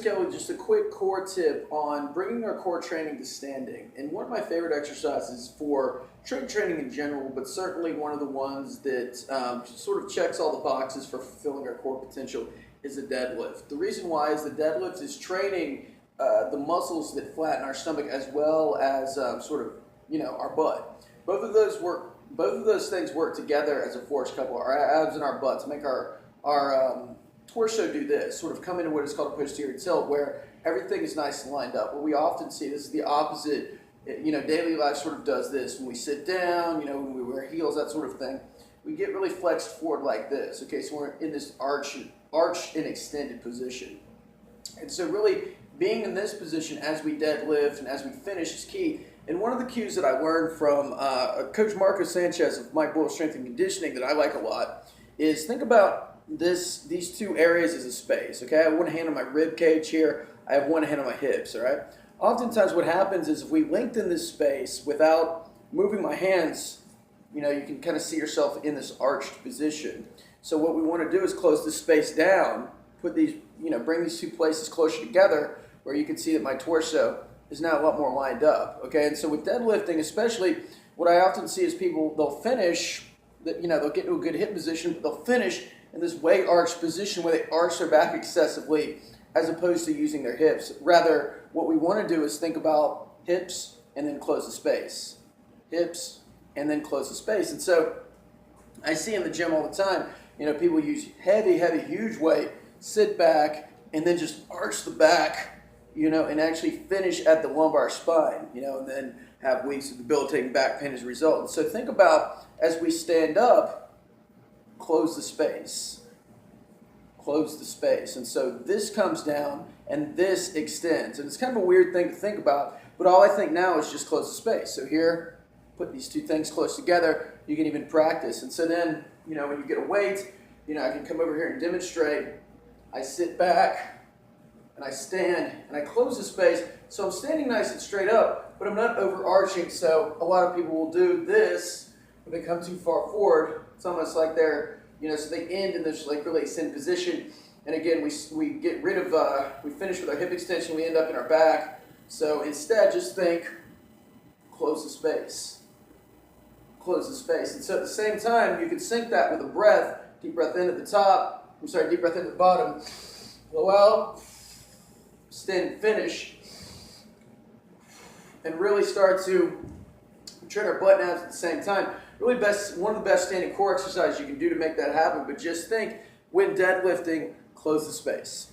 Kelly, just a quick core tip on bringing our core training to standing. And one of my favorite exercises for strength training in general, but certainly one of the ones that sort of checks all the boxes for fulfilling our core potential, is a deadlift. The reason why is the deadlift is training the muscles that flatten our stomach as well as our butt. Both of those things work together as a force couple. Our abs and our butt to make our torso do this, sort of come into what is called a posterior tilt, where everything is nice and lined up. What we often see, this is the opposite, daily life sort of does this. When we sit down, when we wear heels, that sort of thing, we get really flexed forward like this. Okay, so we're in this arched and extended position. And so really being in this position as we deadlift and as we finish is key. And one of the cues that I learned from Coach Marco Sanchez of Mike Boyle Strength and Conditioning that I like a lot is think about these two areas as a space. Okay, I have one hand on my rib cage here. I have one hand on my hips. All right. Oftentimes, what happens is if we lengthen this space without moving my hands, you can kind of see yourself in this arched position. So what we want to do is close this space down, put these, bring these two places closer together, where you can see that my torso is now a lot more lined up. Okay, and so with deadlifting, especially, what I often see is people they'll finish, they'll get to a good hip position, but they'll finish in this way arched position where they arch their back excessively as opposed to using their hips. Rather, what we want to do is think about hips and then close the space. Hips and then close the space. And so I see in the gym all the time, people use heavy, huge weight, sit back, and then just arch the back, and actually finish at the lumbar spine, and then have weeks of debilitating back pain as a result. And so think about, as we stand up, close the space. Close the space. And so this comes down and this extends. And it's kind of a weird thing to think about, but all I think now is just close the space. So here, put these two things close together, you can even practice. And so then, when you get a weight, I can come over here and demonstrate. I sit back and I stand and I close the space. So I'm standing nice and straight up, but I'm not overarching. So a lot of people will do this when they come too far forward. It's almost like they're, so they end in this like really extended position. And again, we get rid of, we finish with our hip extension, we end up in our back. So instead, just think, close the space. Close the space. And so at the same time, you can sync that with a breath. Deep breath in at the top. Deep breath in at the bottom. Blow out. Stand and finish. And really start to train our butt abs at the same time. Really one of the best standing core exercises you can do to make that happen. But just think, when deadlifting, close the space.